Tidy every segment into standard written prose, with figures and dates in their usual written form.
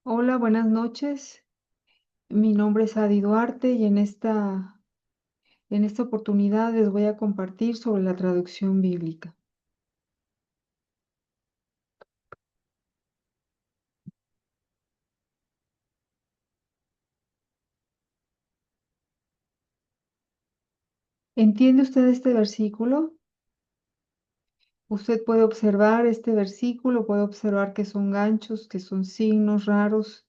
Hola, buenas noches. Mi nombre es Adi Duarte y en esta oportunidad les voy a compartir sobre la traducción bíblica. ¿Entiende usted este versículo? Usted puede observar este versículo, puede observar que son ganchos, que son signos raros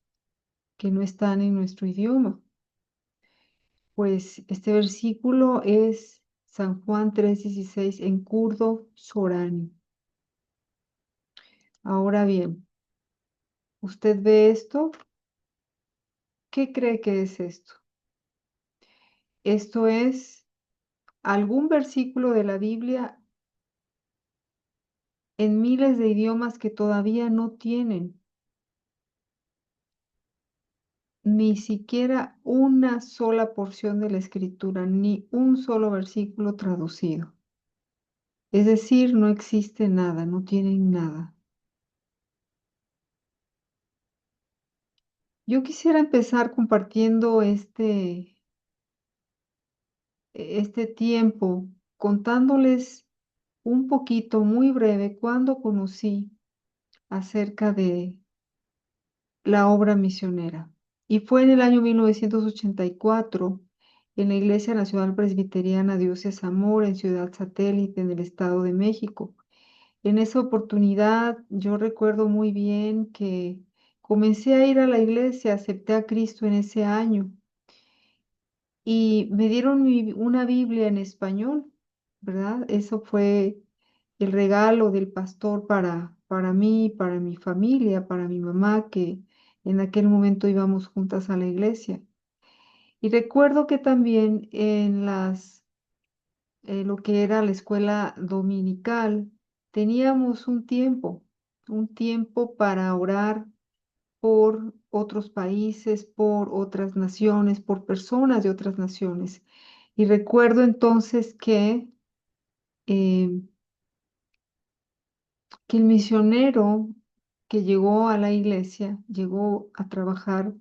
que no están en nuestro idioma. Pues este versículo es San Juan 3:16 en kurdo sorani. Ahora bien, ¿usted ve esto? ¿Qué cree que es esto? Esto es algún versículo de la Biblia en miles de idiomas que todavía no tienen ni siquiera una sola porción de la escritura, ni un solo versículo traducido. Es decir, no existe nada, no tienen nada. Yo quisiera empezar compartiendo este tiempo contándoles un poquito, muy breve, cuando conocí acerca de la obra misionera. Y fue en el año 1984 en la Iglesia Nacional Presbiteriana Dios es Amor en Ciudad Satélite, en el Estado de México. En esa oportunidad yo recuerdo muy bien que comencé a ir a la iglesia, acepté a Cristo en ese año y me dieron una Biblia en español, ¿verdad? Eso fue el regalo del pastor para mí, para mi familia, para mi mamá, que en aquel momento íbamos juntas a la iglesia. Y recuerdo que también en lo que era la escuela dominical, teníamos un tiempo para orar por otros países, por otras naciones, por personas de otras naciones. Y recuerdo entonces eh, que el misionero que llegó a la iglesia, llegó a trabajar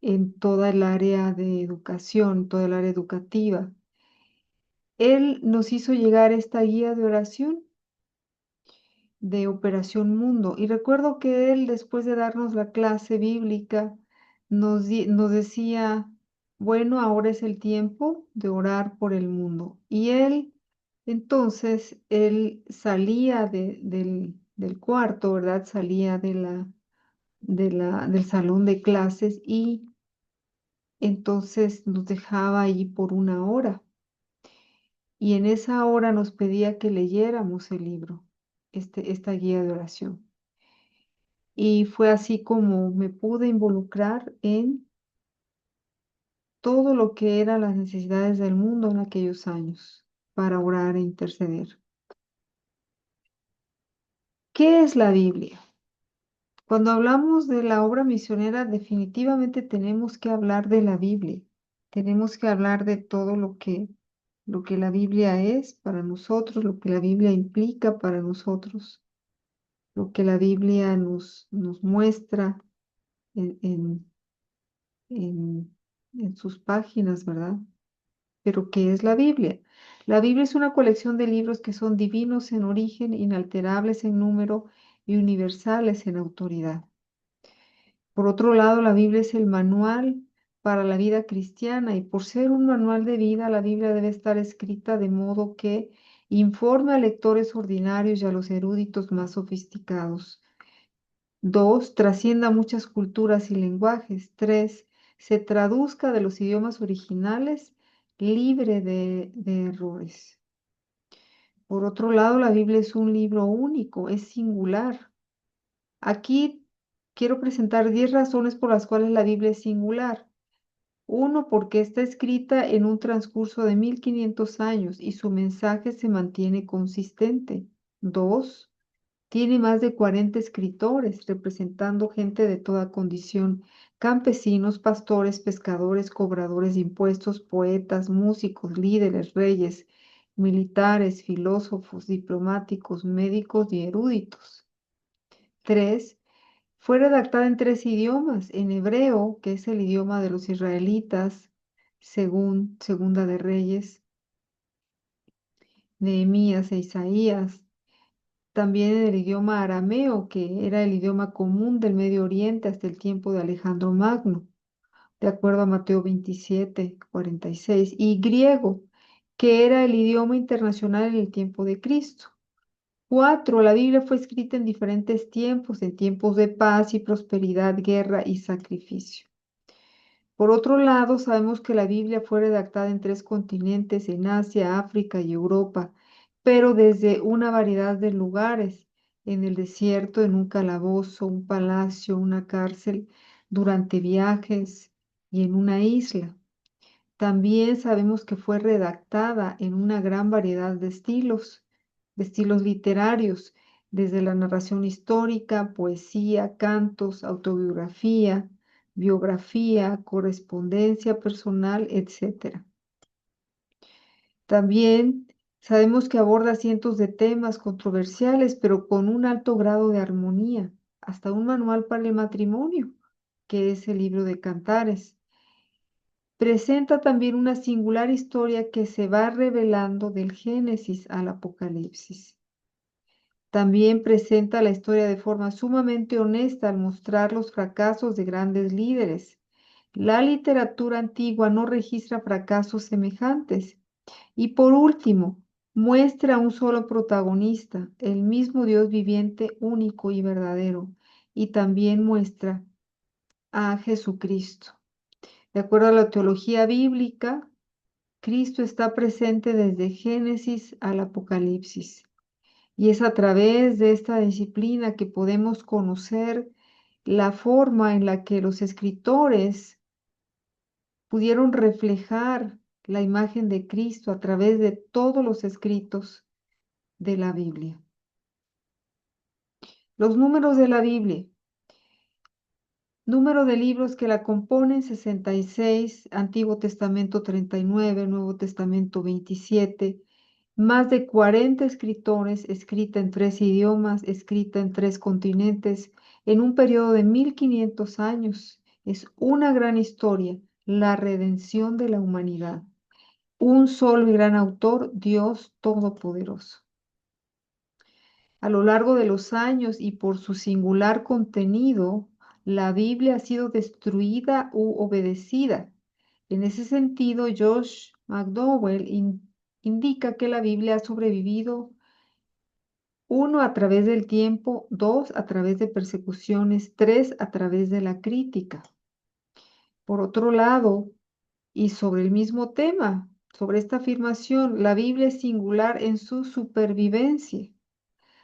en toda el área de educación, toda el área educativa. Él nos hizo llegar esta guía de oración de Operación Mundo. Y recuerdo que él, después de darnos la clase bíblica, nos decía, bueno, ahora es el tiempo de orar por el mundo. Y entonces, él salía del cuarto, ¿verdad? Salía del salón de clases y entonces nos dejaba ahí por una hora. Y en esa hora nos pedía que leyéramos el libro, esta guía de oración. Y fue así como me pude involucrar en todo lo que eran las necesidades del mundo en aquellos años para orar e interceder. ¿Qué es la Biblia? Cuando hablamos de la obra misionera, definitivamente tenemos que hablar de la Biblia. Tenemos que hablar de todo lo que la Biblia es para nosotros, lo que la Biblia implica para nosotros, lo que la Biblia nos muestra en, en, en en sus páginas, ¿verdad? Pero ¿qué es la Biblia? La Biblia es una colección de libros que son divinos en origen, inalterables en número y universales en autoridad. Por otro lado, la Biblia es el manual para la vida cristiana y por ser un manual de vida, la Biblia debe estar escrita de modo que informe a lectores ordinarios y a los eruditos más sofisticados. Dos, trascienda muchas culturas y lenguajes. Tres, se traduzca de los idiomas originales libre de errores. Por otro lado, la Biblia es un libro único, es singular. Aquí quiero presentar 10 razones por las cuales la Biblia es singular. Uno, porque está escrita en un transcurso de 1500 años y su mensaje se mantiene consistente. Dos, tiene más de 40 escritores representando gente de toda condición, campesinos, pastores, pescadores, cobradores de impuestos, poetas, músicos, líderes, reyes, militares, filósofos, diplomáticos, médicos y eruditos. Tres, Fue redactada en tres idiomas, en hebreo, que es el idioma de los israelitas, según Segunda de Reyes, Nehemías e Isaías, también en el idioma arameo, que era el idioma común del Medio Oriente hasta el tiempo de Alejandro Magno, de acuerdo a Mateo 27, 46, y griego, que era el idioma internacional en el tiempo de Cristo. Cuatro, la Biblia fue escrita en diferentes tiempos, en tiempos de paz y prosperidad, guerra y sacrificio. Por otro lado, sabemos que la Biblia fue redactada en tres continentes, en Asia, África y Europa, pero desde una variedad de lugares, en el desierto, en un calabozo, un palacio, una cárcel, durante viajes y en una isla. También sabemos que fue redactada en una gran variedad de estilos literarios, desde la narración histórica, poesía, cantos, autobiografía, biografía, correspondencia personal, etcétera. También sabemos que aborda cientos de temas controversiales, pero con un alto grado de armonía, hasta un manual para el matrimonio, que es el libro de Cantares. Presenta también una singular historia que se va revelando del Génesis al Apocalipsis. También presenta la historia de forma sumamente honesta al mostrar los fracasos de grandes líderes. La literatura antigua no registra fracasos semejantes. Y por último, muestra un solo protagonista, el mismo Dios viviente, único y verdadero. Y también muestra a Jesucristo. De acuerdo a la teología bíblica, Cristo está presente desde Génesis al Apocalipsis. Y es a través de esta disciplina que podemos conocer la forma en la que los escritores pudieron reflejar la imagen de Cristo a través de todos los escritos de la Biblia. Los números de la Biblia. Número de libros que la componen: 66, Antiguo Testamento 39, Nuevo Testamento 27, más de 40 escritores, escrita en tres idiomas, escrita en tres continentes, en un periodo de 1500 años. Es una gran historia, la redención de la humanidad. Un solo y gran autor, Dios Todopoderoso. A lo largo de los años y por su singular contenido, la Biblia ha sido destruida u obedecida. En ese sentido, Josh McDowell indica que la Biblia ha sobrevivido, uno, a través del tiempo; dos, a través de persecuciones; tres, a través de la crítica. Por otro lado, y sobre el mismo tema, sobre esta afirmación, la Biblia es singular en su supervivencia.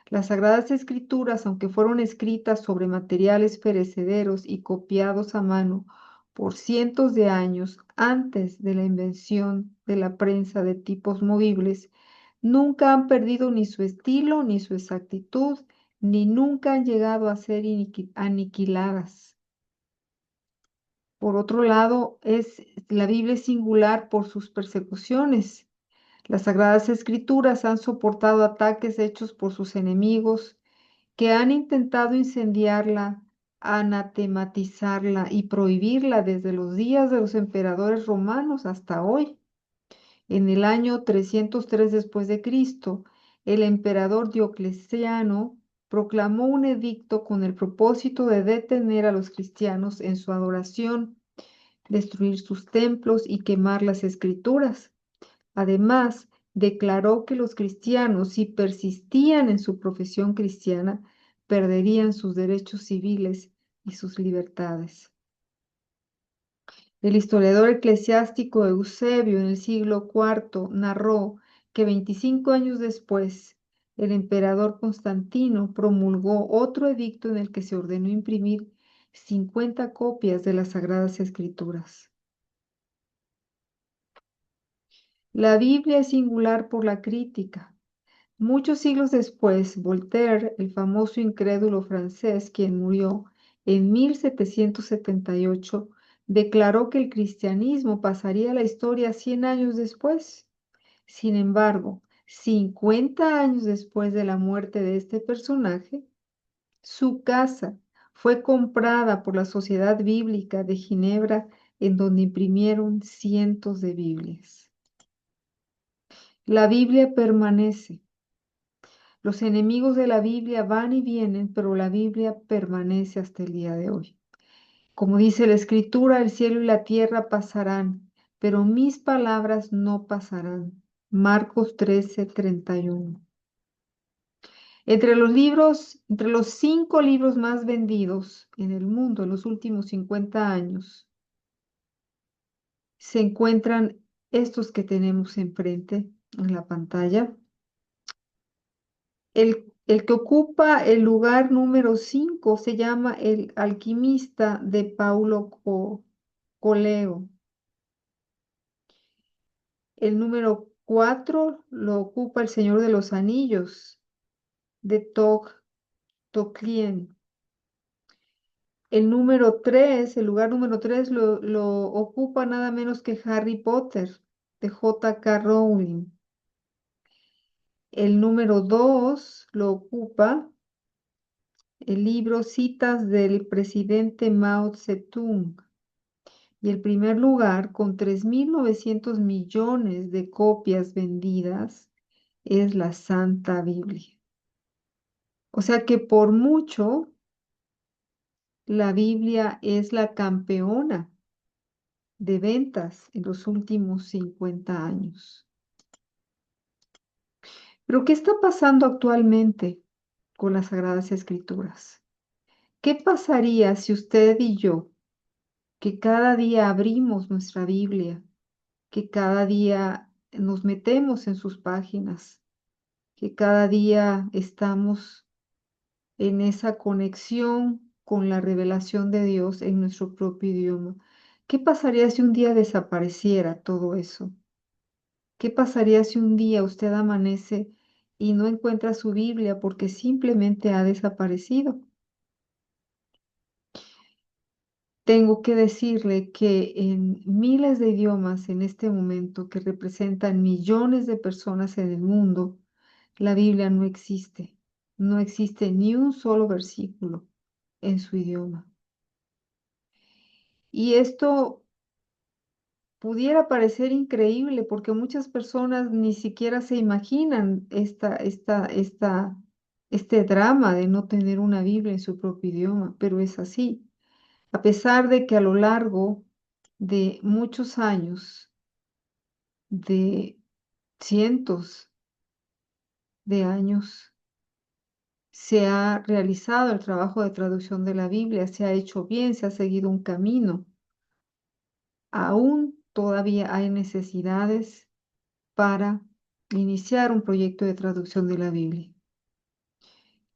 Las Sagradas Escrituras, aunque fueron escritas sobre materiales perecederos y copiados a mano por cientos de años antes de la invención de la prensa de tipos movibles, nunca han perdido ni su estilo ni su exactitud, ni nunca han llegado a ser aniquiladas. Por otro lado, la Biblia es singular por sus persecuciones. Las Sagradas Escrituras han soportado ataques hechos por sus enemigos, que han intentado incendiarla, anatematizarla y prohibirla desde los días de los emperadores romanos hasta hoy. En el año 303 después de Cristo, el emperador Diocleciano proclamó un edicto con el propósito de detener a los cristianos en su adoración, destruir sus templos y quemar las escrituras. Además, declaró que los cristianos, si persistían en su profesión cristiana, perderían sus derechos civiles y sus libertades. El historiador eclesiástico Eusebio, en el siglo IV, narró que 25 años después, el emperador Constantino promulgó otro edicto en el que se ordenó imprimir 50 copias de las Sagradas Escrituras. La Biblia es singular por la crítica. Muchos siglos después, Voltaire, el famoso incrédulo francés, quien murió en 1778, declaró que el cristianismo pasaría a la historia 100 años después. Sin embargo, 50 años después de la muerte de este personaje, su casa Fue comprada por la Sociedad Bíblica de Ginebra, en donde imprimieron cientos de Biblias. La Biblia permanece. Los enemigos de la Biblia van y vienen, pero la Biblia permanece hasta el día de hoy. Como dice la Escritura, el cielo y la tierra pasarán, pero mis palabras no pasarán. Marcos 13:31. Entre los 5 libros más vendidos en el mundo en los últimos 50 años, se encuentran estos que tenemos enfrente en la pantalla. El que ocupa el lugar número 5 se llama El alquimista de Paulo Coelho. El número 4 lo ocupa El Señor de los Anillos de Tolkien. El lugar número 3 lo ocupa nada menos que Harry Potter de J.K. Rowling. El número 2 lo ocupa el libro Citas del presidente Mao Zedong. Y el primer lugar, con 3.900 millones de copias vendidas, es la Santa Biblia. O sea que por mucho, la Biblia es la campeona de ventas en los últimos 50 años. Pero ¿qué está pasando actualmente con las Sagradas Escrituras? ¿Qué pasaría si usted y yo, que cada día abrimos nuestra Biblia, que cada día nos metemos en sus páginas, que cada día estamos en esa conexión con la revelación de Dios en nuestro propio idioma? ¿Qué pasaría si un día desapareciera todo eso? ¿Qué pasaría si un día usted amanece y no encuentra su Biblia porque simplemente ha desaparecido? Tengo que decirle que en miles de idiomas en este momento, que representan millones de personas en el mundo, la Biblia no existe. No existe ni un solo versículo en su idioma. Y esto pudiera parecer increíble porque muchas personas ni siquiera se imaginan este drama de no tener una Biblia en su propio idioma, pero es así. A pesar de que a lo largo de muchos años, de cientos de años, se ha realizado el trabajo de traducción de la Biblia, se ha hecho bien, se ha seguido un camino, aún todavía hay necesidades para iniciar un proyecto de traducción de la Biblia.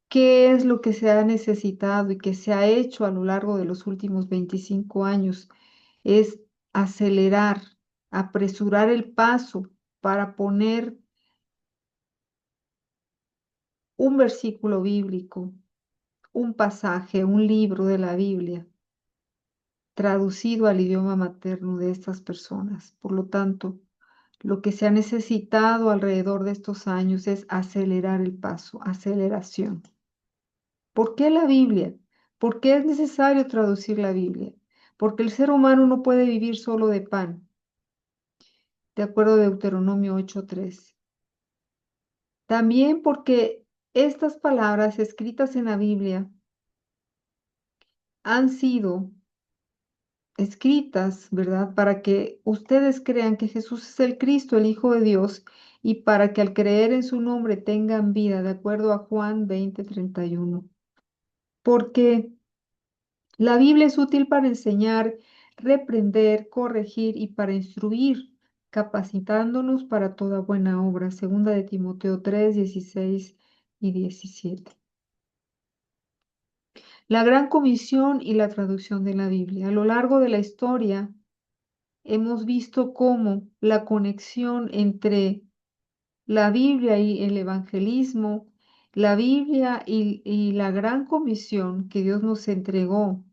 ¿Qué es lo que se ha necesitado y que se ha hecho a lo largo de los últimos 25 años? Es acelerar, apresurar el paso para poner un versículo bíblico, un pasaje, un libro de la Biblia traducido al idioma materno de estas personas. Por lo tanto, lo que se ha necesitado alrededor de estos años es acelerar el paso, aceleración. ¿Por qué la Biblia? ¿Por qué es necesario traducir la Biblia? Porque el ser humano no puede vivir solo de pan, de acuerdo a Deuteronomio 8:3. También porque estas palabras escritas en la Biblia han sido escritas, ¿verdad? Para que ustedes crean que Jesús es el Cristo, el Hijo de Dios, y para que al creer en su nombre tengan vida, de acuerdo a Juan 20:31. Porque la Biblia es útil para enseñar, reprender, corregir y para instruir, capacitándonos para toda buena obra. Segunda de Timoteo 3:16 y 17. La gran comisión y la traducción de la Biblia. A lo largo de la historia hemos visto cómo la conexión entre la Biblia y el evangelismo, la Biblia y la gran comisión que Dios nos entregó,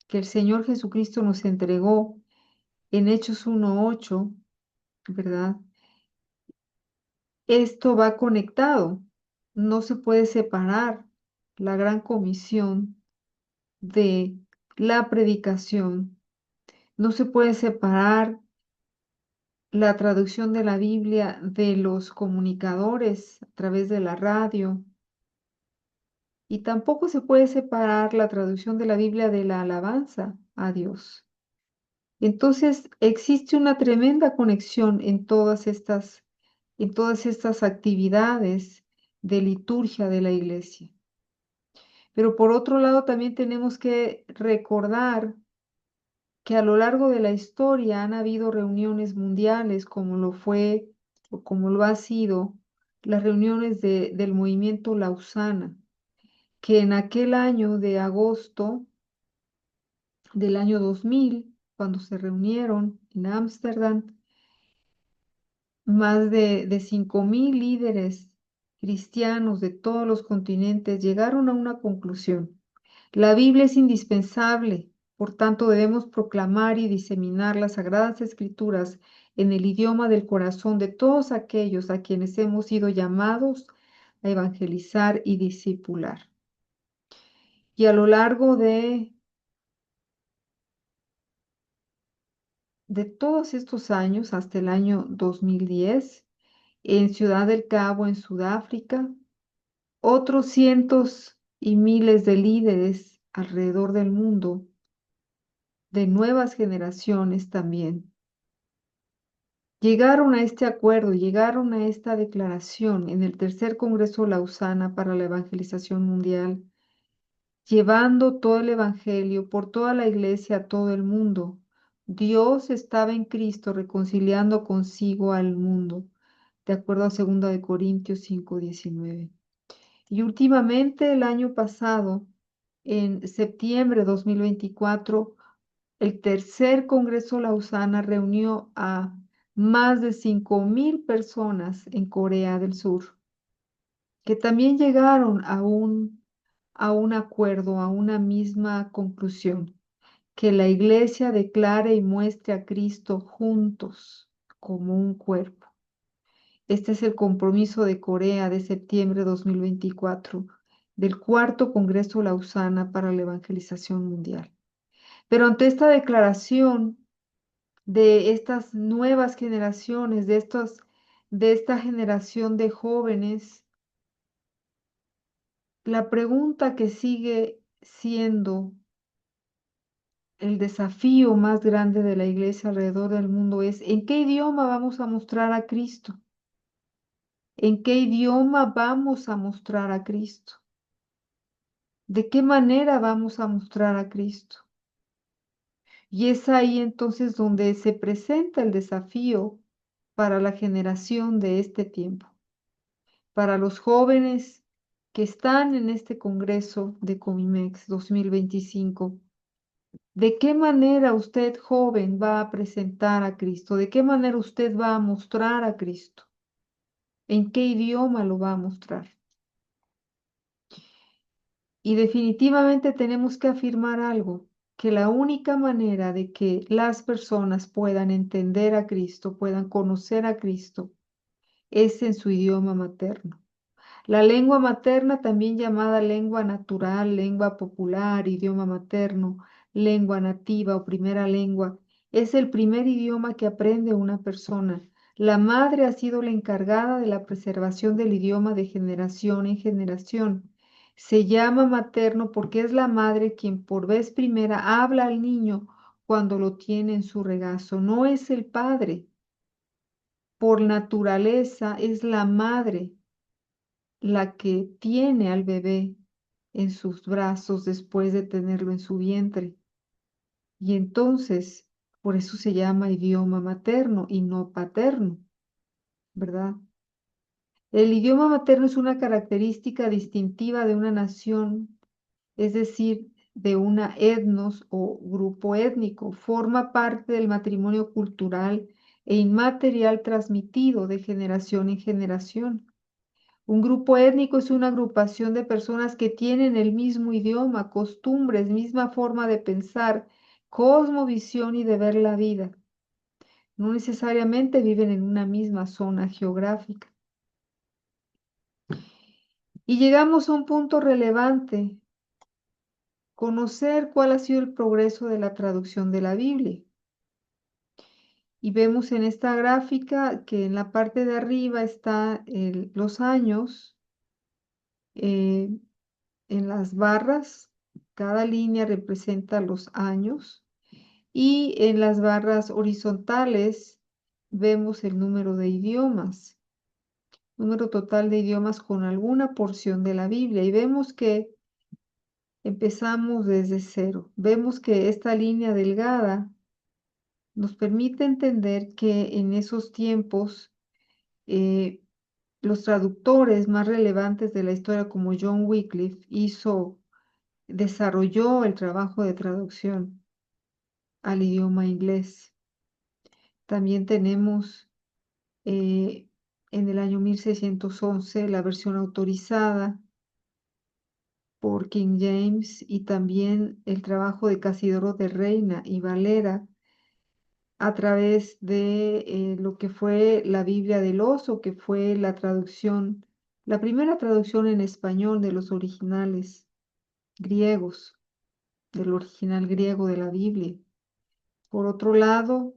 que el Señor Jesucristo nos entregó en Hechos 1:8, ¿verdad? Esto va conectado, no se puede separar la gran comisión de la predicación. No se puede separar la traducción de la Biblia de los comunicadores a través de la radio y tampoco se puede separar la traducción de la Biblia de la alabanza a Dios. Entonces, existe una tremenda conexión en todas estas actividades de liturgia de la iglesia. Pero por otro lado, también tenemos que recordar que a lo largo de la historia han habido reuniones mundiales, como lo fue o como lo ha sido las reuniones del movimiento Lausana, que en aquel año de agosto del año 2000, cuando se reunieron en Ámsterdam, más de 5.000 líderes cristianos de todos los continentes llegaron a una conclusión. La Biblia es indispensable, por tanto debemos proclamar y diseminar las sagradas escrituras en el idioma del corazón de todos aquellos a quienes hemos sido llamados a evangelizar y discipular. Y a lo largo de todos estos años, hasta el año 2010, en Ciudad del Cabo, en Sudáfrica, otros cientos y miles de líderes alrededor del mundo, de nuevas generaciones también, llegaron a este acuerdo, llegaron a esta declaración en el tercer Congreso Lausana para la Evangelización Mundial, llevando todo el Evangelio por toda la iglesia a todo el mundo. Dios estaba en Cristo reconciliando consigo al mundo, de acuerdo a 2 de Corintios 5:19. Y últimamente, el año pasado, en septiembre de 2024, el tercer Congreso Lausana reunió a más de 5.000 personas en Corea del Sur, que también llegaron a un acuerdo, a una misma conclusión, que la iglesia declare y muestre a Cristo juntos como un cuerpo. Este es el compromiso de Corea de septiembre de 2024 del cuarto Congreso Lausana para la Evangelización Mundial. Pero ante esta declaración de estas nuevas generaciones, de esta generación de jóvenes, la pregunta que sigue siendo el desafío más grande de la iglesia alrededor del mundo es: ¿en qué idioma vamos a mostrar a Cristo? ¿En qué idioma vamos a mostrar a Cristo? ¿De qué manera vamos a mostrar a Cristo? Y es ahí entonces donde se presenta el desafío para la generación de este tiempo, para los jóvenes que están en este Congreso de Comimex 2025. ¿De qué manera usted, joven, va a presentar a Cristo? ¿De qué manera usted va a mostrar a Cristo? ¿En qué idioma lo va a mostrar? Y definitivamente tenemos que afirmar algo, que la única manera de que las personas puedan entender a Cristo, puedan conocer a Cristo, es en su idioma materno. La lengua materna, también llamada lengua natural, lengua popular, idioma materno, lengua nativa o primera lengua, es el primer idioma que aprende una persona. La madre ha sido la encargada de la preservación del idioma de generación en generación. Se llama materno porque es la madre quien por vez primera habla al niño cuando lo tiene en su regazo. No es el padre. Por naturaleza es la madre la que tiene al bebé en sus brazos después de tenerlo en su vientre. Y entonces, por eso se llama idioma materno y no paterno, ¿verdad? El idioma materno es una característica distintiva de una nación, es decir, de una etnos o grupo étnico. Forma parte del matrimonio cultural e inmaterial transmitido de generación en generación. Un grupo étnico es una agrupación de personas que tienen el mismo idioma, costumbres, misma forma de pensar, cosmovisión y de ver la vida. No necesariamente viven en una misma zona geográfica. Y llegamos a un punto relevante conocer cuál ha sido el progreso de la traducción de la Biblia. Y vemos en esta gráfica que en la parte de arriba está los años, eh, en las barras, cada línea representa los años y en las barras horizontales vemos el número de idiomas, número total de idiomas con alguna porción de la Biblia y vemos que empezamos desde cero. Vemos que esta línea delgada nos permite entender que en esos tiempos eh, los traductores más relevantes de la historia, como John Wycliffe, desarrolló el trabajo de traducción al idioma inglés. También tenemos en el año 1611 la versión autorizada por King James y también el trabajo de Casidoro de Reina y Valera a través de lo que fue la Biblia del Oso, que fue la traducción, la primera traducción en español de los originales griegos, del original griego de la Biblia. Por otro lado,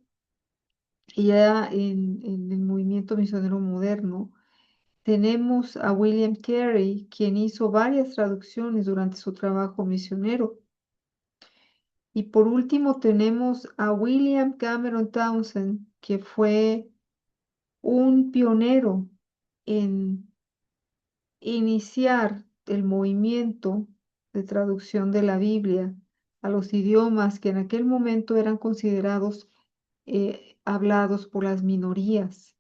ya en el movimiento misionero moderno, tenemos a William Carey, quien hizo varias traducciones durante su trabajo misionero. Y por último tenemos a William Cameron Townsend, que fue un pionero en iniciar el movimiento de traducción de la Biblia a los idiomas que en aquel momento eran considerados hablados por las minorías.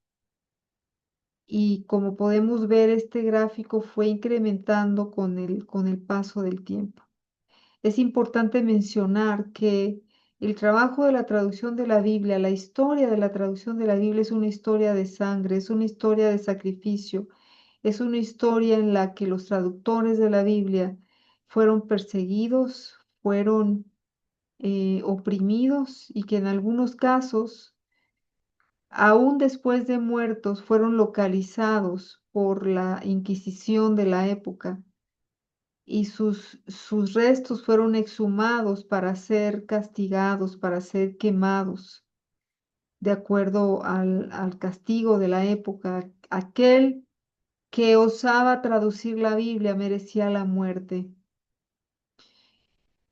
Y como podemos ver, este gráfico fue incrementando con el paso del tiempo. Es importante mencionar que el trabajo de la traducción de la Biblia, la historia de la traducción de la Biblia es una historia de sangre, es una historia de sacrificio, es una historia en la que los traductores de la Biblia fueron perseguidos, fueron oprimidos y que en algunos casos, aún después de muertos, fueron localizados por la Inquisición de la época y sus restos fueron exhumados para ser castigados, para ser quemados, de acuerdo al castigo de la época. Aquel que osaba traducir la Biblia merecía la muerte.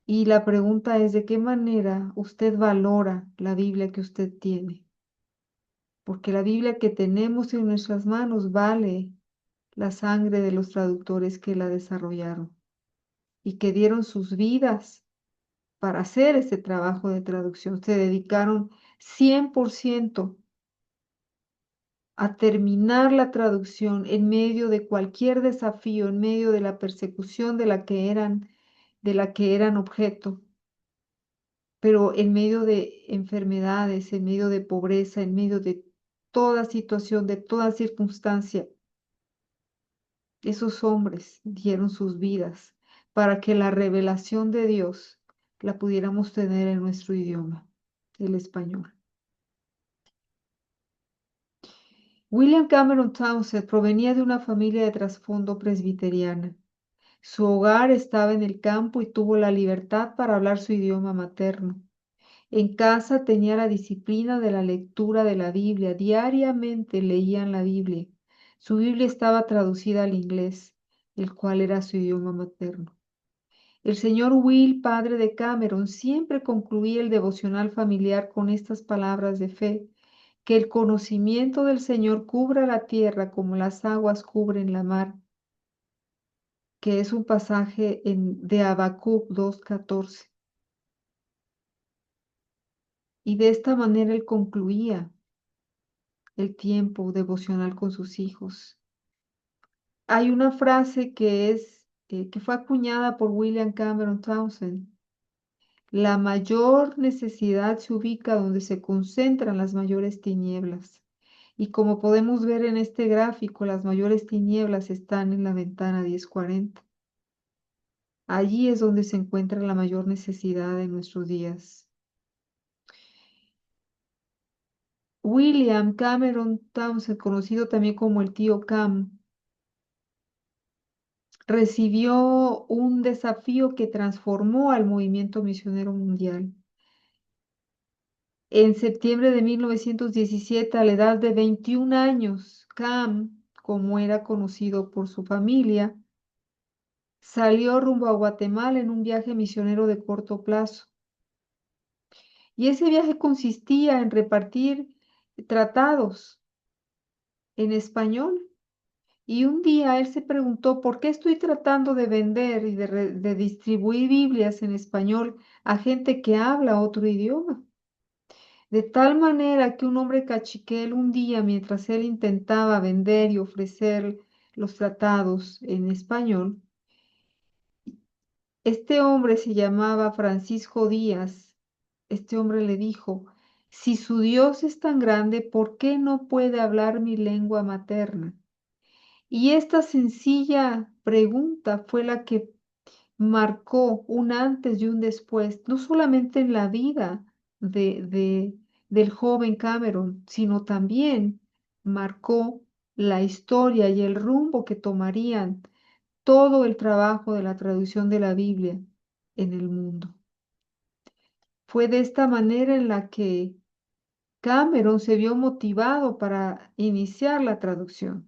Y la pregunta es, ¿de qué manera usted valora la Biblia que usted tiene? Porque la Biblia que tenemos en nuestras manos vale la sangre de los traductores que la desarrollaron y que dieron sus vidas para hacer ese trabajo de traducción. Se dedicaron 100% a terminar la traducción en medio de cualquier desafío, en medio de la persecución de la que eran objeto, pero en medio de enfermedades, en medio de pobreza, en medio de toda situación, de toda circunstancia. Esos hombres dieron sus vidas para que la revelación de Dios la pudiéramos tener en nuestro idioma, el español. William Cameron Townsend provenía de una familia de trasfondo presbiteriana. Su hogar estaba en el campo y tuvo la libertad para hablar su idioma materno. En casa tenía la disciplina de la lectura de la Biblia. Diariamente leían la Biblia. Su Biblia estaba traducida al inglés, el cual era su idioma materno. El señor Will, padre de Cameron, siempre concluía el devocional familiar con estas palabras de fe: que el conocimiento del Señor cubra la tierra como las aguas cubren la mar, que es un pasaje de Habacuc 2:14. Y de esta manera él concluía el tiempo devocional con sus hijos. Hay una frase que fue acuñada por William Cameron Townsend. La mayor necesidad se ubica donde se concentran las mayores tinieblas. Y como podemos ver en este gráfico, las mayores tinieblas están en la ventana 1040. Allí es donde se encuentra la mayor necesidad en nuestros días. William Cameron Townsend, conocido también como el tío Cam, recibió un desafío que transformó al movimiento misionero mundial. En septiembre de 1917, a la edad de 21 años, Cam, como era conocido por su familia, salió rumbo a Guatemala en un viaje misionero de corto plazo. Y ese viaje consistía en repartir tratados en español. Y un día él se preguntó, ¿por qué estoy tratando de vender y de distribuir Biblias en español a gente que habla otro idioma? De tal manera que un hombre cachiquel un día, mientras él intentaba vender y ofrecer los tratados en español, este hombre se llamaba Francisco Díaz. Este hombre le dijo, si su Dios es tan grande, ¿por qué no puede hablar mi lengua materna? Y esta sencilla pregunta fue la que marcó un antes y un después, no solamente en la vida del joven Cameron, sino también marcó la historia y el rumbo que tomarían todo el trabajo de la traducción de la Biblia en el mundo. Fue de esta manera en la que Cameron se vio motivado para iniciar la traducción.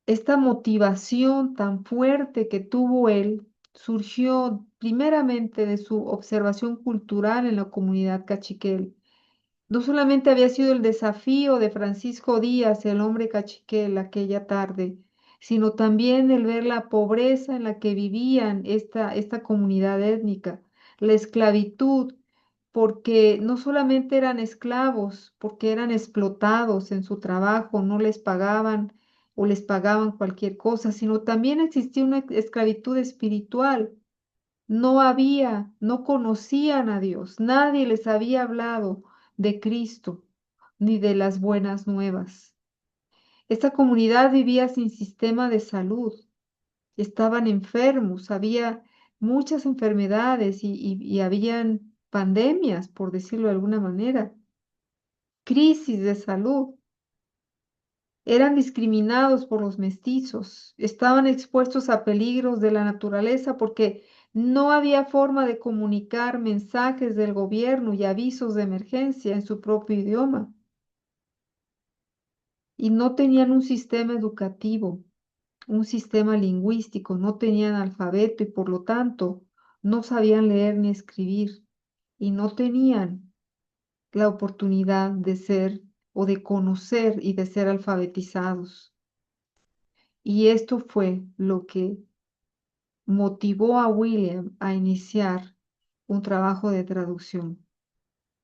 Esta motivación tan fuerte que tuvo él surgió primeramente de su observación cultural en la comunidad cachiquel. No solamente había sido el desafío de Francisco Díaz, el hombre cachiquel, aquella tarde, sino también el ver la pobreza en la que vivían esta comunidad étnica, la esclavitud, porque no solamente eran esclavos, porque eran explotados en su trabajo, no les pagaban o les pagaban cualquier cosa, sino también existía una esclavitud espiritual. No había, no conocían a Dios, nadie les había hablado de Cristo ni de las buenas nuevas. Esta comunidad vivía sin sistema de salud, estaban enfermos, había muchas enfermedades y habían pandemias, por decirlo de alguna manera, crisis de salud. Eran discriminados por los mestizos, estaban expuestos a peligros de la naturaleza porque no había forma de comunicar mensajes del gobierno y avisos de emergencia en su propio idioma. Y no tenían un sistema educativo, un sistema lingüístico, no tenían alfabeto y por lo tanto no sabían leer ni escribir y no tenían la oportunidad de ser o de conocer y de ser alfabetizados. Y esto fue lo que motivó a William a iniciar un trabajo de traducción.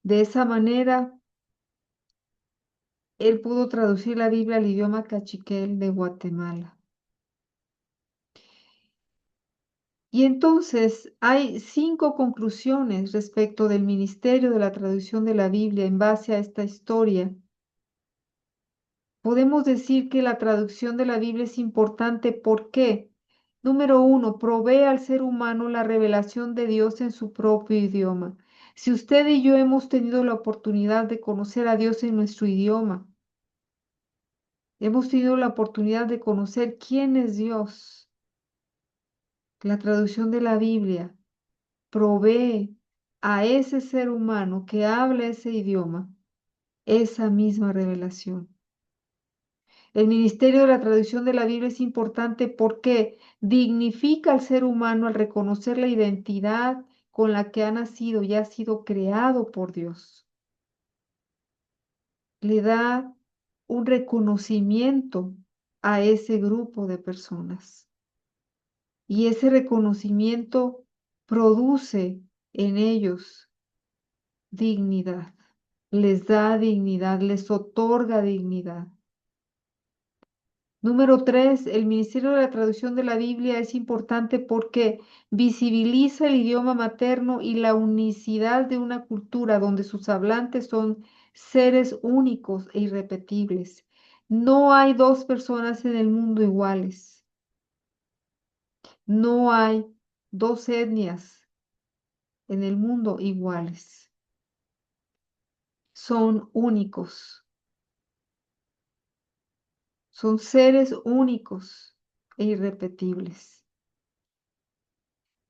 De esa manera, él pudo traducir la Biblia al idioma cachiquel de Guatemala. Y entonces hay 5 conclusiones respecto del ministerio de la traducción de la Biblia en base a esta historia. Podemos decir que la traducción de la Biblia es importante porque, número 1, provee al ser humano la revelación de Dios en su propio idioma. Si usted y yo hemos tenido la oportunidad de conocer a Dios en nuestro idioma, hemos tenido la oportunidad de conocer quién es Dios. La traducción de la Biblia provee a ese ser humano que habla ese idioma esa misma revelación. El ministerio de la traducción de la Biblia es importante porque dignifica al ser humano al reconocer la identidad con la que ha nacido y ha sido creado por Dios. Le da un reconocimiento a ese grupo de personas. Y ese reconocimiento produce en ellos dignidad, les da dignidad, les otorga dignidad. Número 3, el Ministerio de la Traducción de la Biblia es importante porque visibiliza el idioma materno y la unicidad de una cultura donde sus hablantes son seres únicos e irrepetibles. No hay dos personas en el mundo iguales. No hay dos etnias en el mundo iguales. Son únicos. Son seres únicos e irrepetibles.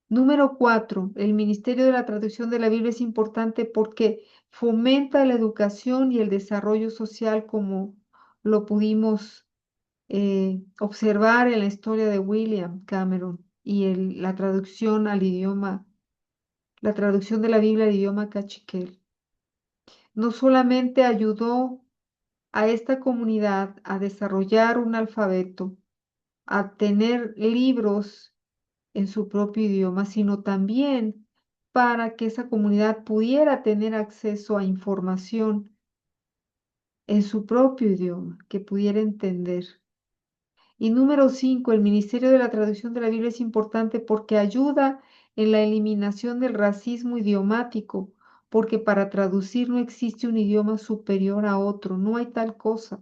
Número 4, el Ministerio de la Traducción de la Biblia es importante porque fomenta la educación y el desarrollo social como lo pudimos observar en la historia de William Cameron y la traducción al idioma, la traducción de la Biblia al idioma cachiquel. No solamente ayudó a esta comunidad a desarrollar un alfabeto, a tener libros en su propio idioma, sino también para que esa comunidad pudiera tener acceso a información en su propio idioma, que pudiera entender. Y número 5, el Ministerio de la Traducción de la Biblia es importante porque ayuda en la eliminación del racismo idiomático, porque para traducir no existe un idioma superior a otro, no hay tal cosa.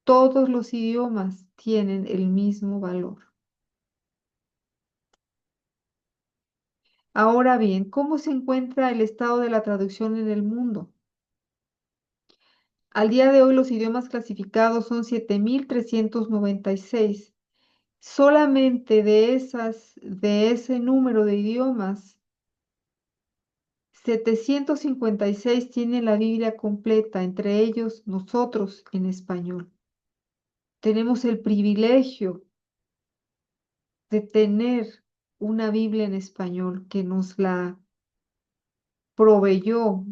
Todos los idiomas tienen el mismo valor. Ahora bien, ¿cómo se encuentra el estado de la traducción en el mundo? Al día de hoy los idiomas clasificados son 7.396. Solamente de ese número de idiomas, 756 tienen la Biblia completa, entre ellos nosotros en español. Tenemos el privilegio de tener una Biblia en español que nos la proveyó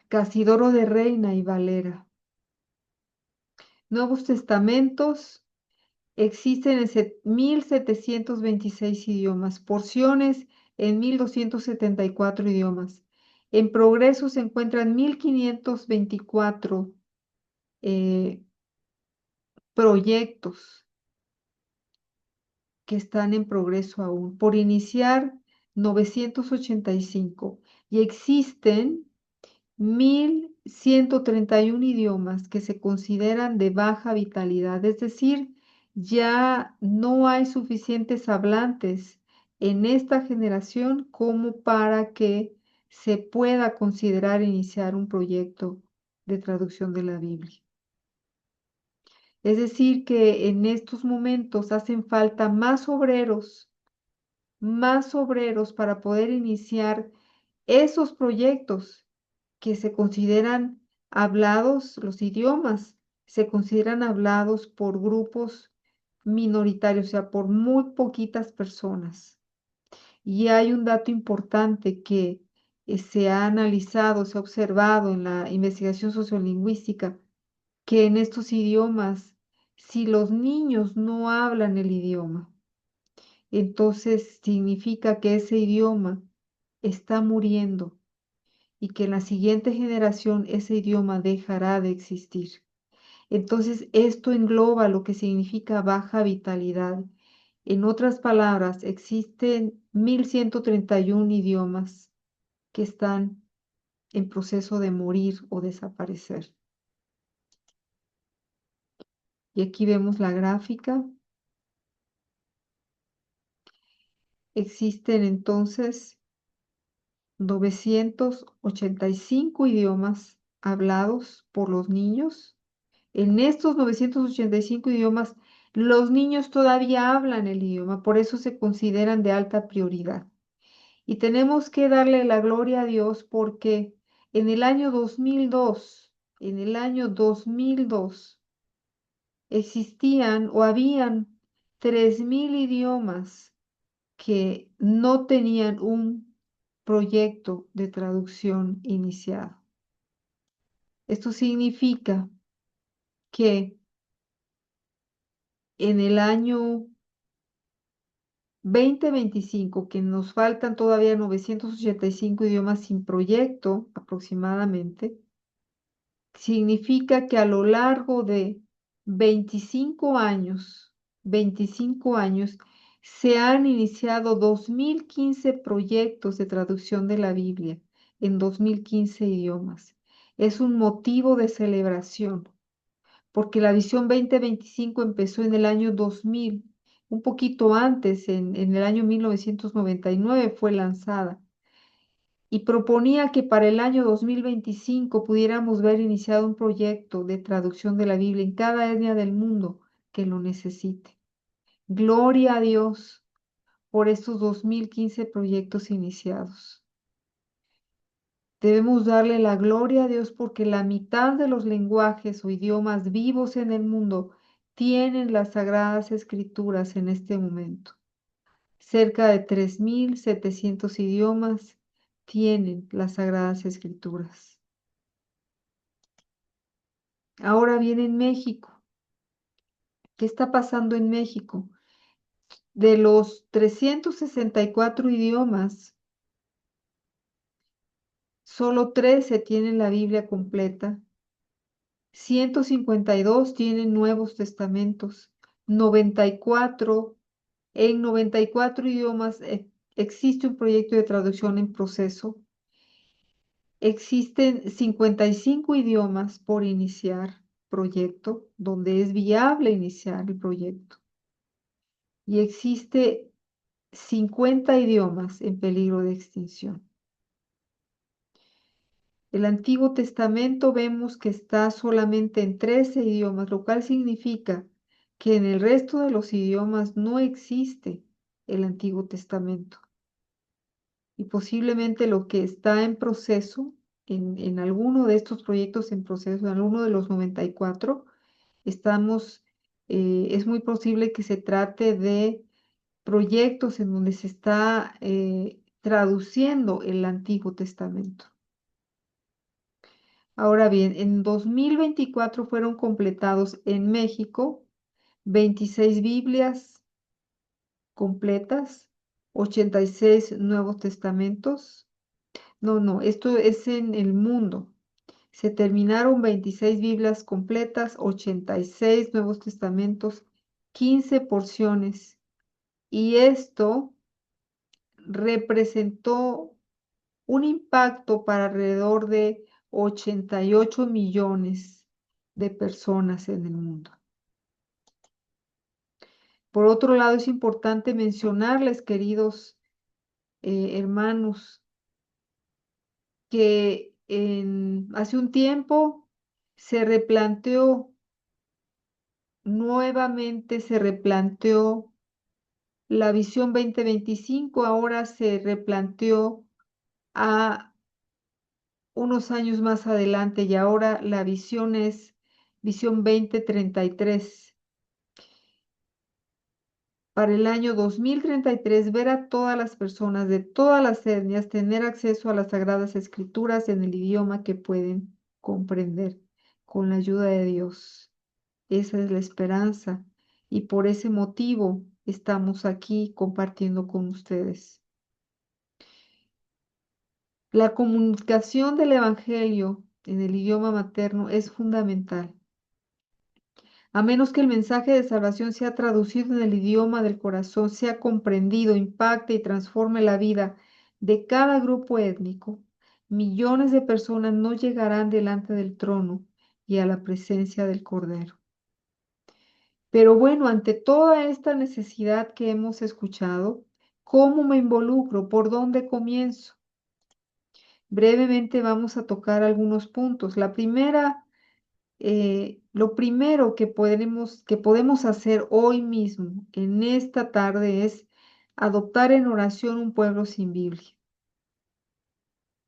Casidoro de Reina y Valera. Nuevos Testamentos existen en 1.726 idiomas, porciones en 1.274 idiomas. En progreso se encuentran 1.524 eh, proyectos que están en progreso aún, por iniciar 985 y existen 1.131 idiomas que se consideran de baja vitalidad, es decir, ya no hay suficientes hablantes en esta generación como para que se pueda considerar iniciar un proyecto de traducción de la Biblia. Es decir, que en estos momentos hacen falta más obreros para poder iniciar esos proyectos que se consideran hablados, los idiomas se consideran hablados por grupos minoritarios, o sea, por muy poquitas personas. Y hay un dato importante que se ha analizado, se ha observado en la investigación sociolingüística, que en estos idiomas, si los niños no hablan el idioma, entonces significa que ese idioma está muriendo y que en la siguiente generación ese idioma dejará de existir. Entonces, esto engloba lo que significa baja vitalidad. En otras palabras, existen 1.131 idiomas que están en proceso de morir o desaparecer. Y aquí vemos la gráfica. Existen entonces 985 idiomas hablados por los niños. En estos 985 idiomas, los niños todavía hablan el idioma, por eso se consideran de alta prioridad. Y tenemos que darle la gloria a Dios porque en el año 2002, en el año 2002, existían o habían 3.000 idiomas que no tenían un proyecto de traducción iniciado. Esto significa que en el año 2025, que nos faltan todavía 985 idiomas sin proyecto aproximadamente, significa que a lo largo de 25 años, se han iniciado 2015 proyectos de traducción de la Biblia en 2015 idiomas. Es un motivo de celebración, porque la visión 2025 empezó en el año 2000, un poquito antes, en el año 1999 fue lanzada. y proponía que para el año 2025 pudiéramos ver iniciado un proyecto de traducción de la Biblia en cada etnia del mundo que lo necesite. Gloria a Dios por estos 2015 proyectos iniciados. Debemos darle la gloria a Dios porque la mitad de los lenguajes o idiomas vivos en el mundo tienen las sagradas escrituras en este momento. Cerca de 3.700 idiomas tienen las sagradas escrituras. Ahora bien, en México, ¿qué está pasando en México? De los 364 idiomas, solo 13 tienen la Biblia completa, 152 tienen Nuevos Testamentos, 94, en 94 idiomas existe un proyecto de traducción en proceso. Existen 55 idiomas por iniciar proyecto, donde es viable iniciar el proyecto. Y existe 50 idiomas en peligro de extinción. El Antiguo Testamento vemos que está solamente en 13 idiomas, lo cual significa que en el resto de los idiomas no existe el Antiguo Testamento. Y posiblemente lo que está en proceso, en alguno de estos proyectos en proceso, en alguno de los 94, estamos, es muy posible que se trate de proyectos en donde se está traduciendo el Antiguo Testamento. Ahora bien, en 2024 fueron completados en México 26 Biblias completas, 86 Nuevos Testamentos. No, esto es en el mundo. Se terminaron 26 Biblias completas, 86 Nuevos Testamentos, 15 porciones. Y esto representó un impacto para alrededor de 88 millones de personas en el mundo. Por otro lado, es importante mencionarles, queridos hermanos, que hace un tiempo se replanteó, nuevamente se replanteó la visión 2025, ahora se replanteó a unos años más adelante y ahora la visión es visión 2033. Para el año 2033, ver a todas las personas de todas las etnias tener acceso a las sagradas escrituras en el idioma que pueden comprender con la ayuda de Dios. Esa es la esperanza y por ese motivo estamos aquí compartiendo con ustedes. La comunicación del Evangelio en el idioma materno es fundamental. A menos que el mensaje de salvación sea traducido en el idioma del corazón, sea comprendido, impacte y transforme la vida de cada grupo étnico, millones de personas no llegarán delante del trono y a la presencia del Cordero. Pero bueno, ante toda esta necesidad que hemos escuchado, ¿cómo me involucro? ¿Por dónde comienzo? Brevemente vamos a tocar algunos puntos. Lo primero que podemos hacer hoy mismo, en esta tarde, es adoptar en oración un pueblo sin Biblia.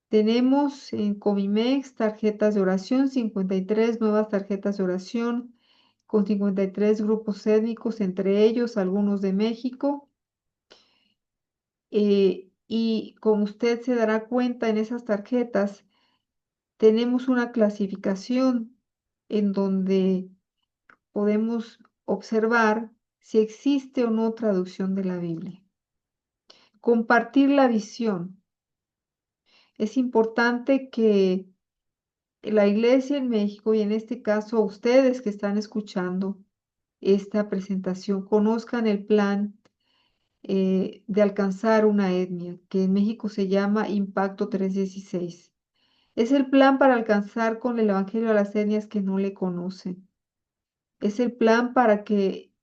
Tenemos en Comimex tarjetas de oración, 53 nuevas tarjetas de oración con 53 grupos étnicos, entre ellos algunos de México. Y como usted se dará cuenta en esas tarjetas, tenemos una clasificación en donde podemos observar si existe o no traducción de la Biblia. Compartir la visión. Es importante que la iglesia en México y en este caso ustedes que están escuchando esta presentación conozcan el plan de alcanzar una etnia, que en México se llama Impacto 316. Es el plan para alcanzar con el Evangelio a las etnias que no le conocen. Es el plan para que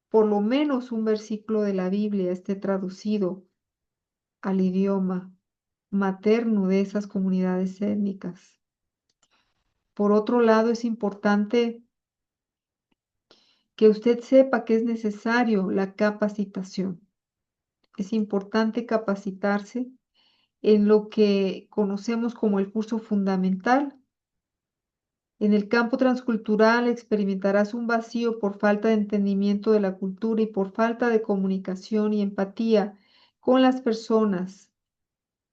por lo menos un versículo de la Biblia esté traducido al idioma materno de esas comunidades étnicas. Por otro lado, es importante que usted sepa que es necesario la capacitación. Es importante capacitarse en lo que conocemos como el curso fundamental. En el campo transcultural experimentarás un vacío por falta de entendimiento de la cultura y por falta de comunicación y empatía con las personas.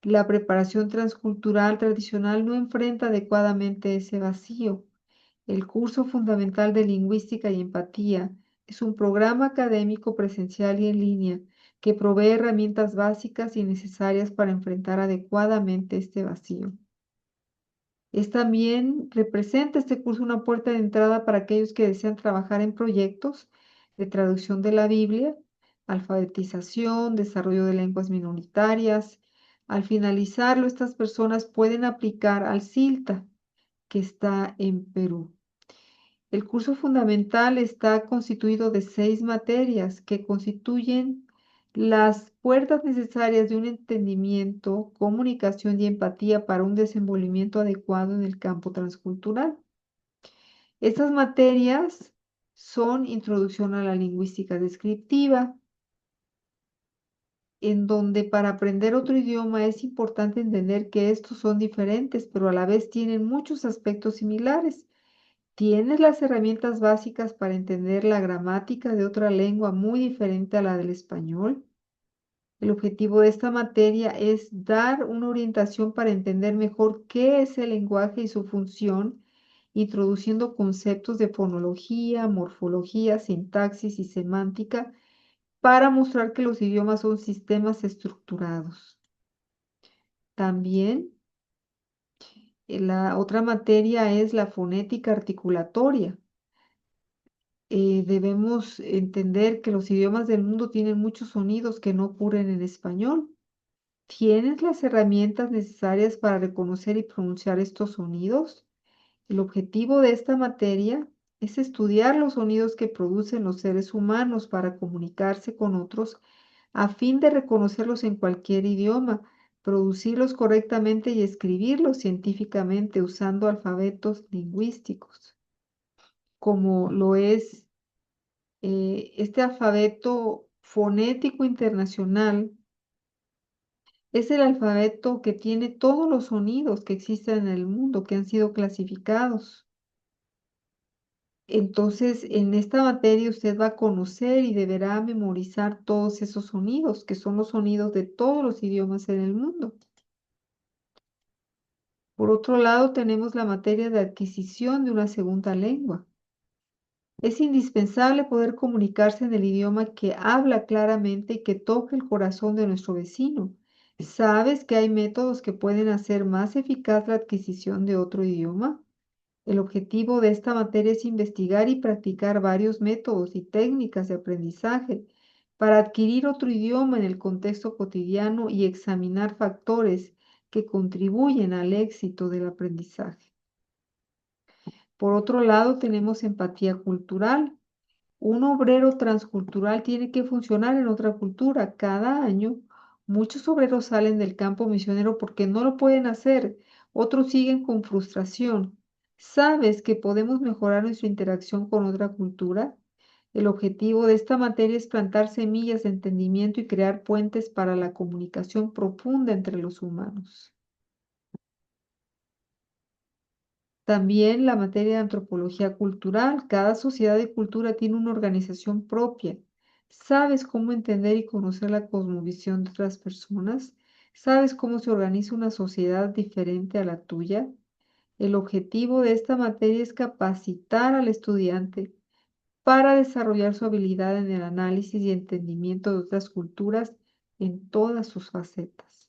La preparación transcultural tradicional no enfrenta adecuadamente ese vacío. El curso fundamental de lingüística y empatía es un programa académico presencial y en línea que provee herramientas básicas y necesarias para enfrentar adecuadamente este vacío. Es también, representa este curso una puerta de entrada para aquellos que desean trabajar en proyectos de traducción de la Biblia, alfabetización, desarrollo de lenguas minoritarias. Al finalizarlo, estas personas pueden aplicar al CILTA, que está en Perú. El curso fundamental está constituido de 6 materias que constituyen las puertas necesarias de un entendimiento, comunicación y empatía para un desenvolvimiento adecuado en el campo transcultural. Estas materias son Introducción a la lingüística descriptiva, en donde para aprender otro idioma es importante entender que estos son diferentes, pero a la vez tienen muchos aspectos similares. Tienes las herramientas básicas para entender la gramática de otra lengua muy diferente a la del español. El objetivo de esta materia es dar una orientación para entender mejor qué es el lenguaje y su función, introduciendo conceptos de fonología, morfología, sintaxis y semántica para mostrar que los idiomas son sistemas estructurados. También la otra materia es la fonética articulatoria. Debemos entender que los idiomas del mundo tienen muchos sonidos que no ocurren en español. ¿Tienes las herramientas necesarias para reconocer y pronunciar estos sonidos? El objetivo de esta materia es estudiar los sonidos que producen los seres humanos para comunicarse con otros a fin de reconocerlos en cualquier idioma, producirlos correctamente y escribirlos científicamente usando alfabetos lingüísticos, como lo es este alfabeto fonético internacional. Es el alfabeto que tiene todos los sonidos que existen en el mundo, que han sido clasificados. Entonces, en esta materia usted va a conocer y deberá memorizar todos esos sonidos, que son los sonidos de todos los idiomas en el mundo. Por otro lado, tenemos la materia de adquisición de una segunda lengua. Es indispensable poder comunicarse en el idioma que habla claramente y que toque el corazón de nuestro vecino. ¿Sabes que hay métodos que pueden hacer más eficaz la adquisición de otro idioma? El objetivo de esta materia es investigar y practicar varios métodos y técnicas de aprendizaje para adquirir otro idioma en el contexto cotidiano y examinar factores que contribuyen al éxito del aprendizaje. Por otro lado, tenemos empatía cultural. Un obrero transcultural tiene que funcionar en otra cultura. Cada año, muchos obreros salen del campo misionero porque no lo pueden hacer. Otros siguen con frustración. ¿Sabes que podemos mejorar nuestra interacción con otra cultura? El objetivo de esta materia es plantar semillas de entendimiento y crear puentes para la comunicación profunda entre los humanos. También la materia de antropología cultural. Cada sociedad y cultura tiene una organización propia. ¿Sabes cómo entender y conocer la cosmovisión de otras personas? ¿Sabes cómo se organiza una sociedad diferente a la tuya? El objetivo de esta materia es capacitar al estudiante para desarrollar su habilidad en el análisis y entendimiento de otras culturas en todas sus facetas.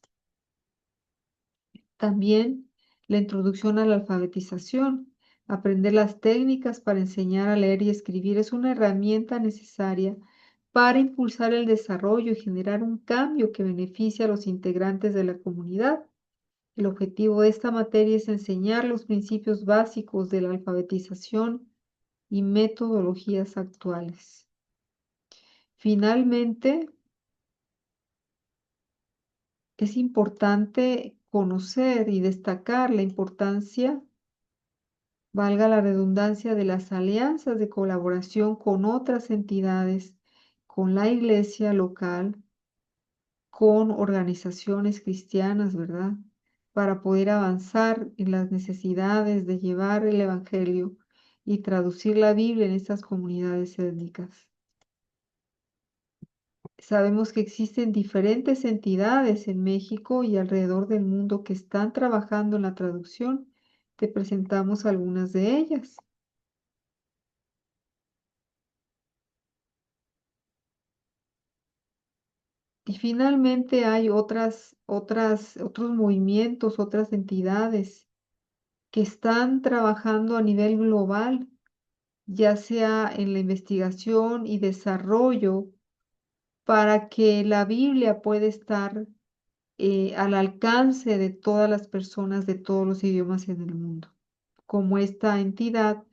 También la introducción a la alfabetización. Aprender las técnicas para enseñar a leer y escribir es una herramienta necesaria para impulsar el desarrollo y generar un cambio que beneficie a los integrantes de la comunidad. El objetivo de esta materia es enseñar los principios básicos de la alfabetización y metodologías actuales. Finalmente, es importante conocer y destacar la importancia, valga la redundancia, de las alianzas de colaboración con otras entidades, con la iglesia local, con organizaciones cristianas, ¿verdad? Para poder avanzar en las necesidades de llevar el Evangelio y traducir la Biblia en estas comunidades étnicas. Sabemos que existen diferentes entidades en México y alrededor del mundo que están trabajando en la traducción. Te presentamos algunas de ellas. Y finalmente hay otros movimientos, otras entidades que están trabajando a nivel global, ya sea en la investigación y desarrollo, para que la Biblia pueda estar al alcance de todas las personas de todos los idiomas en el mundo, como esta entidad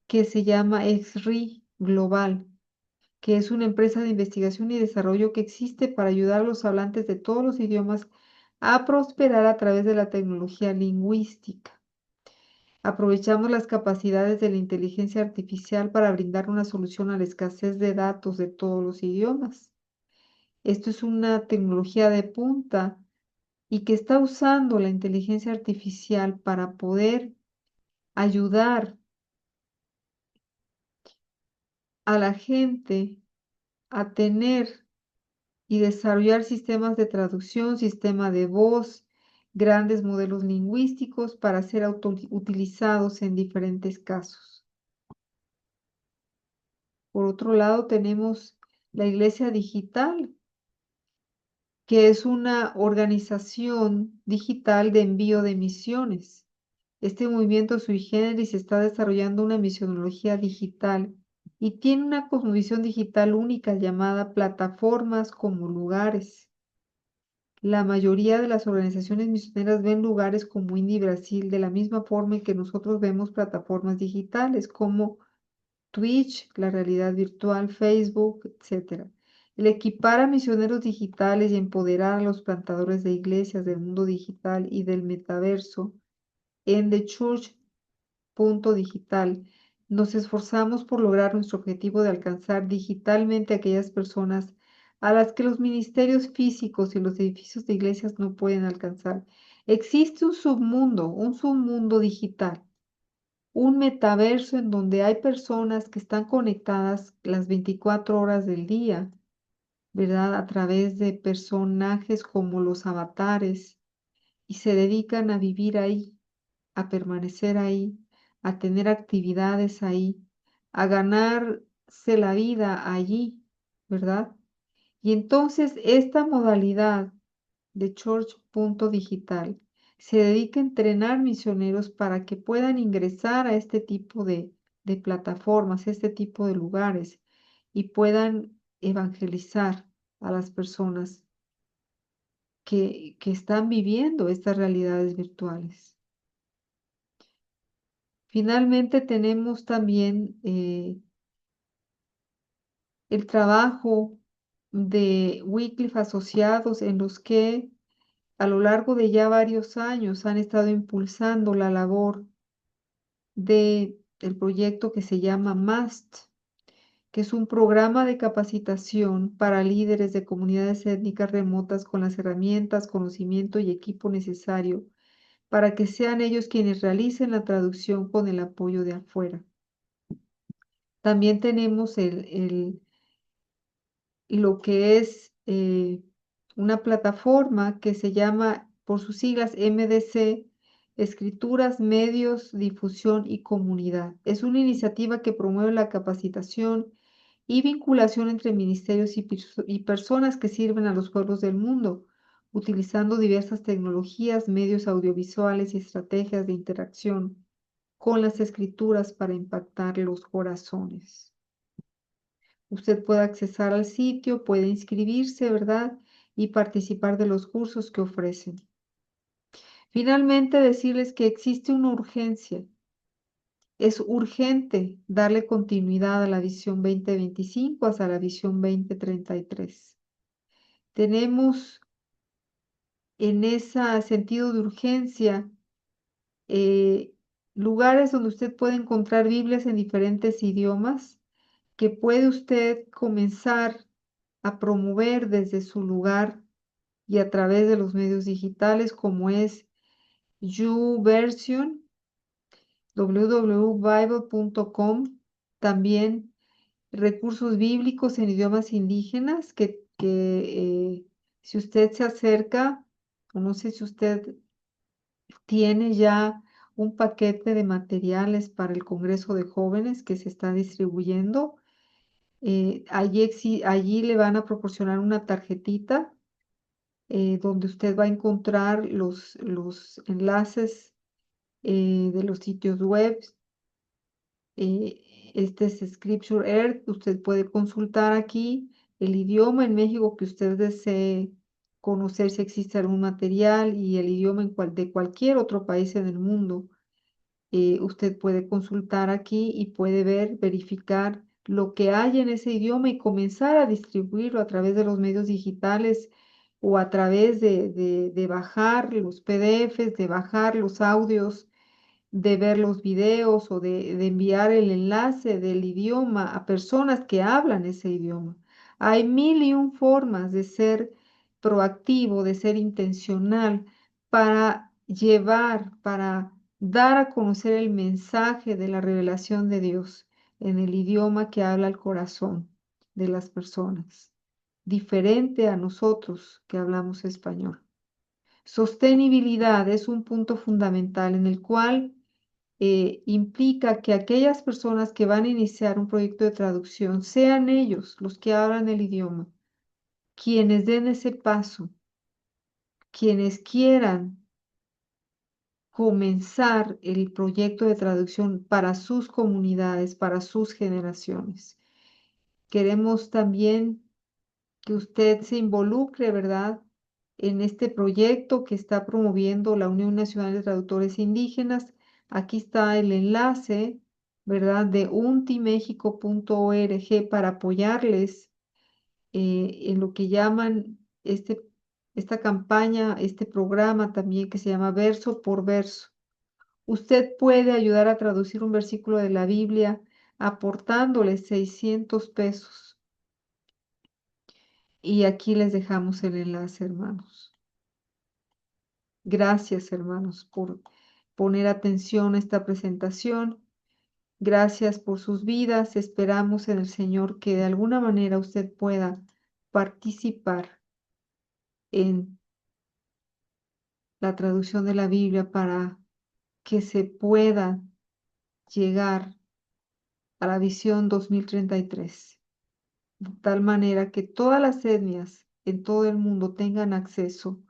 que se llama EXRI Global, que es una empresa de investigación y desarrollo que existe para ayudar a los hablantes de todos los idiomas a prosperar a través de la tecnología lingüística. Aprovechamos las capacidades de la inteligencia artificial para brindar una solución a la escasez de datos de todos los idiomas. Esto es una tecnología de punta y que está usando la inteligencia artificial para poder ayudar a la gente a tener y desarrollar sistemas de traducción, sistema de voz, grandes modelos lingüísticos para ser utilizados en diferentes casos. Por otro lado, tenemos la Iglesia Digital, que es una organización digital de envío de misiones. Este movimiento sui generis está desarrollando una misionología digital y tiene una cosmovisión digital única llamada plataformas como lugares. La mayoría de las organizaciones misioneras ven lugares como Indie Brasil de la misma forma en que nosotros vemos plataformas digitales como Twitch, la realidad virtual, Facebook, etc. El equipar a misioneros digitales y empoderar a los plantadores de iglesias del mundo digital y del metaverso en The Church punto digital. Nos esforzamos por lograr nuestro objetivo de alcanzar digitalmente a aquellas personas a las que los ministerios físicos y los edificios de iglesias no pueden alcanzar. Existe un submundo digital, un metaverso en donde hay personas que están conectadas las 24 horas del día, ¿verdad? A través de personajes como los avatares y se dedican a vivir ahí, a permanecer ahí, a tener actividades ahí, a ganarse la vida allí, ¿verdad? Y entonces esta modalidad de Church.digital se dedica a entrenar misioneros para que puedan ingresar a este tipo de plataformas, este tipo de lugares y puedan evangelizar a las personas que están viviendo estas realidades virtuales. Finalmente tenemos también el trabajo de Wycliffe Asociados en los que a lo largo de ya varios años han estado impulsando la labor del proyecto que se llama MAST, que es un programa de capacitación para líderes de comunidades étnicas remotas con las herramientas, conocimiento y equipo necesario para que sean ellos quienes realicen la traducción con el apoyo de afuera. También tenemos lo que es una plataforma que se llama, por sus siglas, MDC, Escrituras, Medios, Difusión y Comunidad. Es una iniciativa que promueve la capacitación y vinculación entre ministerios y personas que sirven a los pueblos del mundo, utilizando diversas tecnologías, medios audiovisuales y estrategias de interacción con las escrituras para impactar los corazones. Usted puede accesar al sitio, puede inscribirse, ¿verdad? Y participar de los cursos que ofrecen. Finalmente, decirles que existe una urgencia. Es urgente darle continuidad a la visión 2025 hasta la visión 2033. Tenemos en ese sentido de urgencia, eh, lugares donde usted puede encontrar Biblias en diferentes idiomas que puede usted comenzar a promover desde su lugar y a través de los medios digitales como es YouVersion, www.bible.com, también recursos bíblicos en idiomas indígenas que si usted se acerca, o no sé si usted tiene ya un paquete de materiales para el Congreso de Jóvenes que se está distribuyendo. Allí le van a proporcionar una tarjetita donde usted va a encontrar los enlaces de los sitios web. Este es Scripture Earth. Usted puede consultar aquí el idioma en México que usted desee conocer si existe algún material y el idioma de cualquier otro país en el mundo. Usted puede consultar aquí y puede verificar lo que hay en ese idioma y comenzar a distribuirlo a través de los medios digitales o a través de bajar los PDFs, de bajar los audios, de ver los videos o de enviar el enlace del idioma a personas que hablan ese idioma. Hay mil y un formas de ser proactivo, de ser intencional para llevar, para dar a conocer el mensaje de la revelación de Dios en el idioma que habla el corazón de las personas, diferente a nosotros que hablamos español. Sostenibilidad es un punto fundamental en el cual implica que aquellas personas que van a iniciar un proyecto de traducción sean ellos los que hablan el idioma, quienes den ese paso, quienes quieran comenzar el proyecto de traducción para sus comunidades, para sus generaciones. Queremos también que usted se involucre, ¿verdad?, en este proyecto que está promoviendo la Unión Nacional de Traductores Indígenas. Aquí está el enlace, ¿verdad?, de untimexico.org para apoyarles en lo que llaman esta campaña, este programa también que se llama Verso por Verso. Usted puede ayudar a traducir un versículo de la Biblia aportándole 600 pesos. Y aquí les dejamos el enlace, hermanos. Gracias, hermanos, por poner atención a esta presentación. Gracias por sus vidas. Esperamos en el Señor que de alguna manera usted pueda participar en la traducción de la Biblia para que se pueda llegar a la visión 2033, de tal manera que todas las etnias en todo el mundo tengan acceso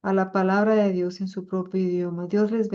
a la palabra de Dios en su propio idioma. Dios les bendiga.